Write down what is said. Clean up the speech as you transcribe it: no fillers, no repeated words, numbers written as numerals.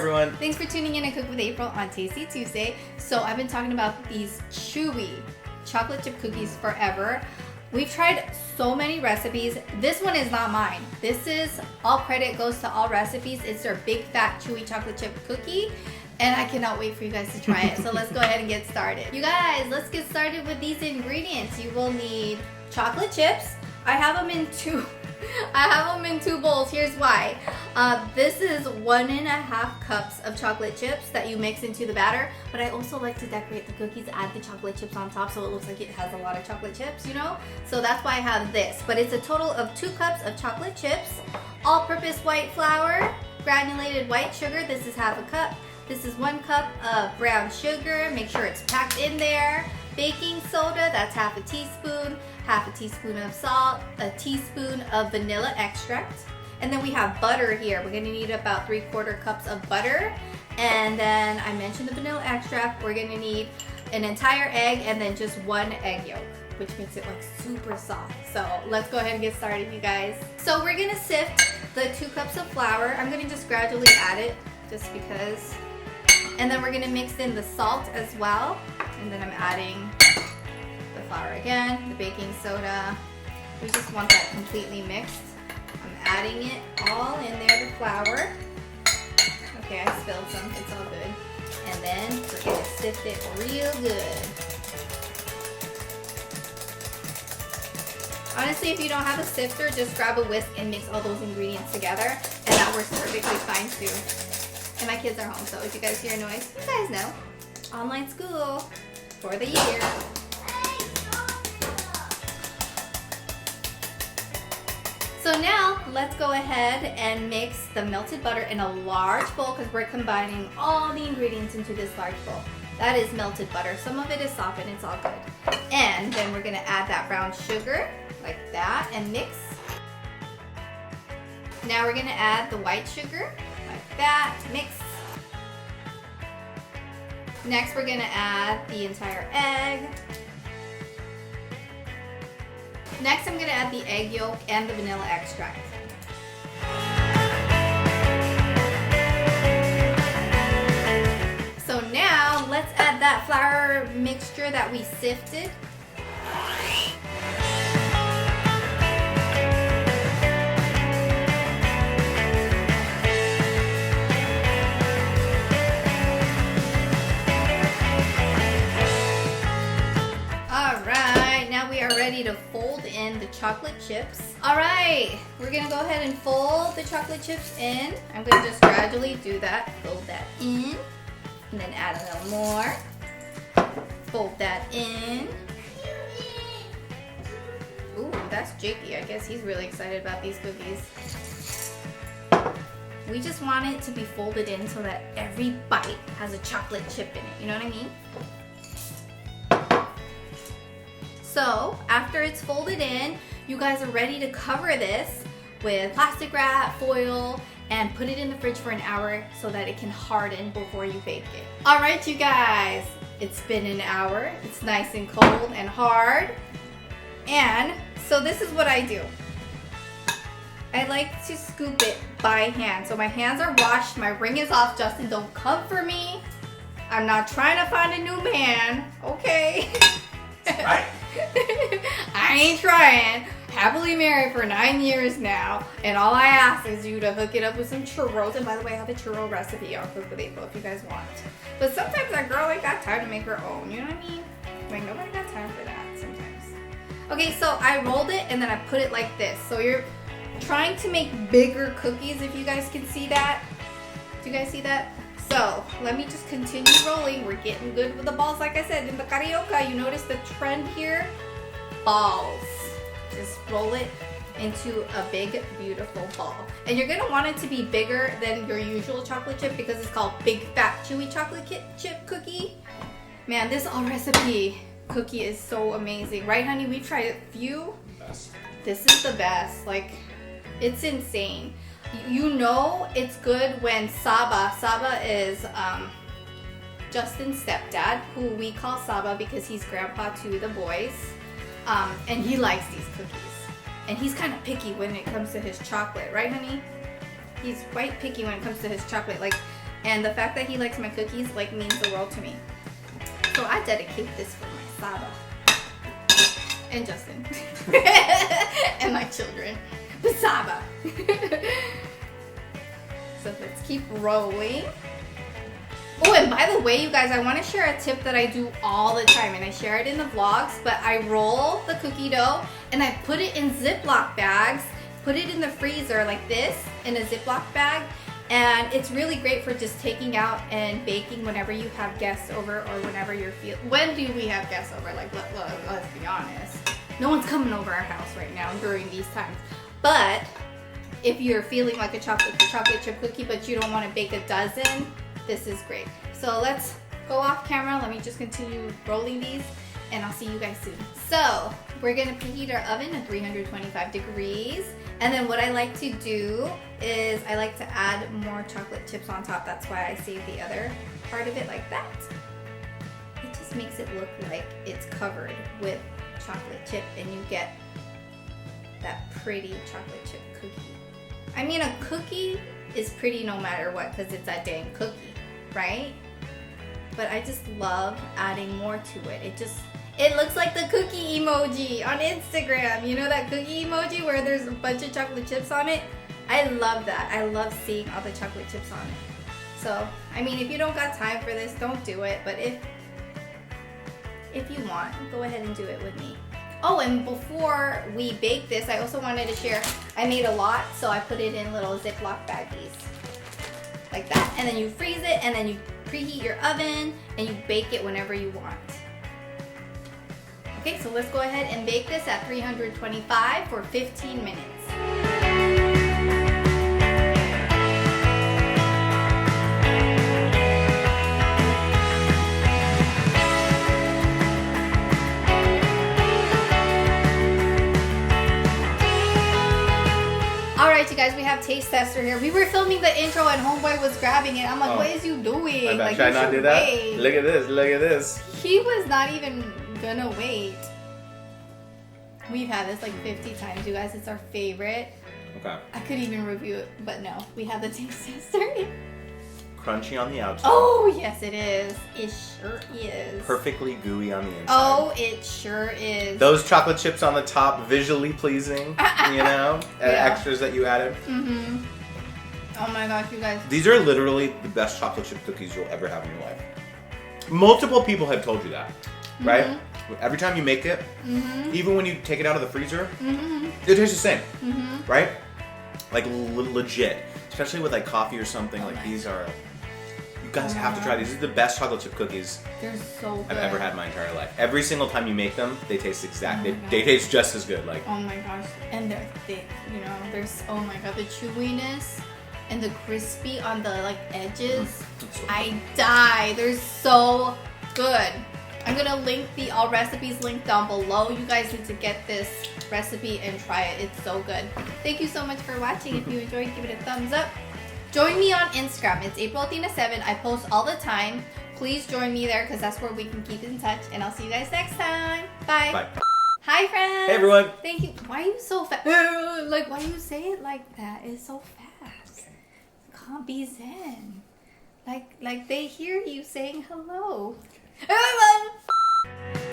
everyone. Thanks for tuning in to Cook with April on Tasty Tuesday. So I've been talking about these chewy chocolate chip cookies forever. We've tried so many recipes. This one is not mine. This is, all credit goes to All Recipes. It's their big fat chewy chocolate chip cookie. And I cannot wait for you guys to try it. So let's go ahead and get started. You guys, let's get started with these ingredients. You will need chocolate chips. I have them in two bowls. Here's why. This is 1.5 cups of chocolate chips that you mix into the batter, but I also like to decorate the cookies, add the chocolate chips on top so it looks like it has a lot of chocolate chips, you know? So that's why I have this, but it's a total of 2 cups of chocolate chips, all-purpose white flour, granulated white sugar, this is 1/2 cup. This is 1 cup of brown sugar, make sure it's packed in there. Baking soda, that's 1/2 teaspoon, 1/2 teaspoon of salt, a teaspoon of vanilla extract. And then we have butter here. We're gonna need about 3/4 cups of butter. And then I mentioned the vanilla extract. We're gonna need an entire egg and then just 1 egg yolk, which makes it like super soft. So let's go ahead and get started, you guys. So we're gonna sift the 2 cups of flour. I'm gonna just gradually add it just because. And then we're gonna mix in the salt as well. And then I'm adding the flour again, the baking soda. We just want that completely mixed. I'm adding it all in there, the flour. Okay, I spilled some, it's all good. And then we're gonna sift it real good. Honestly, if you don't have a sifter, just grab a whisk and mix all those ingredients together, and that works perfectly fine too. And my kids are home, so if you guys hear a noise, you guys know. Online school for the year. So now let's go ahead and mix the melted butter in a large bowl because we're combining all the ingredients into this large bowl. That is melted butter. Some of it is softened, it's all good. And then we're gonna add that brown sugar like that and mix. Now we're gonna add the white sugar like that, mix. Next we're gonna add the entire egg. Next I'm gonna add the egg yolk and the vanilla extract. So now let's add that flour mixture that we sifted. Ready to fold in the chocolate chips. All right, we're gonna go ahead and fold the chocolate chips in. I'm gonna just gradually do that. Fold that in, and then add a little more. Fold that in. Ooh, that's Jakey. I guess he's really excited about these cookies. We just want it to be folded in so that every bite has a chocolate chip in it. You know what I mean? So after it's folded in, you guys are ready to cover this with plastic wrap, foil, and put it in the fridge for an hour so that it can harden before you bake it. All right, you guys, it's been an hour. It's nice and cold and hard. And so this is what I do. I like to scoop it by hand. So my hands are washed, my ring is off. Justin, don't come for me. I'm not trying to find a new man, okay? Right. I ain't trying. Happily married for 9 years now, and all I ask is you to hook it up with some churros. And by the way, I have a churro recipe on Cook with April if you guys want. But sometimes that girl ain't got time to make her own, you know what I mean? Like, nobody got time for that sometimes. Okay, so I rolled it and then I put it like this. So you're trying to make bigger cookies, if you guys can see that. Do you guys see that? So let me just continue rolling. We're getting good with the balls, like I said in the carioca. You notice the trend here? Balls. Just roll it into a big, beautiful ball. And you're gonna want it to be bigger than your usual chocolate chip because it's called Big Fat Chewy Chocolate Chip Cookie. Man, this All Recipe cookie is so amazing. Right, honey? We've tried a few. Best. This is the best. Like, it's insane. You know it's good when Saba is Justin's stepdad, who we call Saba because he's grandpa to the boys, and he likes these cookies. And he's kind of picky when it comes to his chocolate, right, honey? He's quite picky when it comes to his chocolate. Like, And the fact that he likes my cookies like means the world to me. So I dedicate this for my Saba and Justin and my children. But Saba. So let's keep rolling. Oh, and by the way, you guys, I want to share a tip that I do all the time, and I share it in the vlogs, but I roll the cookie dough and I put it in Ziploc bags, put it in the freezer like this in a Ziploc bag, and it's really great for just taking out and baking whenever you have guests over or whenever you're when do we have guests over? Like, let's be honest. No one's coming over our house right now during these times. But if you're feeling like a chocolate chip cookie, but you don't want to bake a dozen, this is great. So let's go off camera. Let me just continue rolling these and I'll see you guys soon. So we're gonna preheat our oven at 325 degrees. And then what I like to do is I like to add more chocolate chips on top. That's why I save the other part of it like that. It just makes it look like it's covered with chocolate chip and you get that pretty chocolate chip cookie. I mean, a cookie is pretty no matter what because it's a dang cookie, right? But I just love adding more to it. It looks like the cookie emoji on Instagram. You know that cookie emoji where there's a bunch of chocolate chips on it? I love that. I love seeing all the chocolate chips on it. So, I mean, if you don't got time for this, don't do it. But if you want, go ahead and do it with me. Oh, and before we bake this, I also wanted to share, I made a lot, so I put it in little Ziploc baggies. Like that. And then you freeze it, and then you preheat your oven, and you bake it whenever you want. Okay, so let's go ahead and bake this at 325 for 15 minutes. Alright, you guys, we have taste tester here. We were filming the intro and homeboy was grabbing it. I'm like, what is you doing? Like, should I not do that? Wait. Look at this, look at this. He was not even gonna wait. We've had this like 50 times, you guys. It's our favorite. Okay. I could even review it, but no. We have the taste tester. Crunchy on the outside. Oh, yes, it is. It sure is. Perfectly gooey on the inside. Oh, it sure is. Those chocolate chips on the top, visually pleasing, you know? Yeah. Extras that you added. Mm-hmm. Oh my gosh, you guys. These are literally the best chocolate chip cookies you'll ever have in your life. Multiple people have told you that, right? Every time you make it, even when you take it out of the freezer, it tastes the same, right? Like legit. Especially with like coffee or something, like these are, you guys have to try these. These are the best chocolate chip cookies they're so good. I've ever had in my entire life. Every single time you make them, they taste they taste just as good. Like, oh my gosh, and they're thick, you know, there's, oh my god, the chewiness and the crispy on the like edges. So I die, they're so good. I'm gonna link the all recipes link down below. You guys need to get this recipe and try it. It's so good. Thank you so much for watching. If you enjoyed, give it a thumbs up. Join me on Instagram. It's AprilAthena7. I post all the time. Please join me there because that's where we can keep in touch. And I'll see you guys next time. Bye. Bye. Hi, friends. Hey, everyone. Thank you. Why are you so fast? Like, why do you say it like that? It's so fast. Okay. Can't be zen. Like they hear you saying hello. Okay.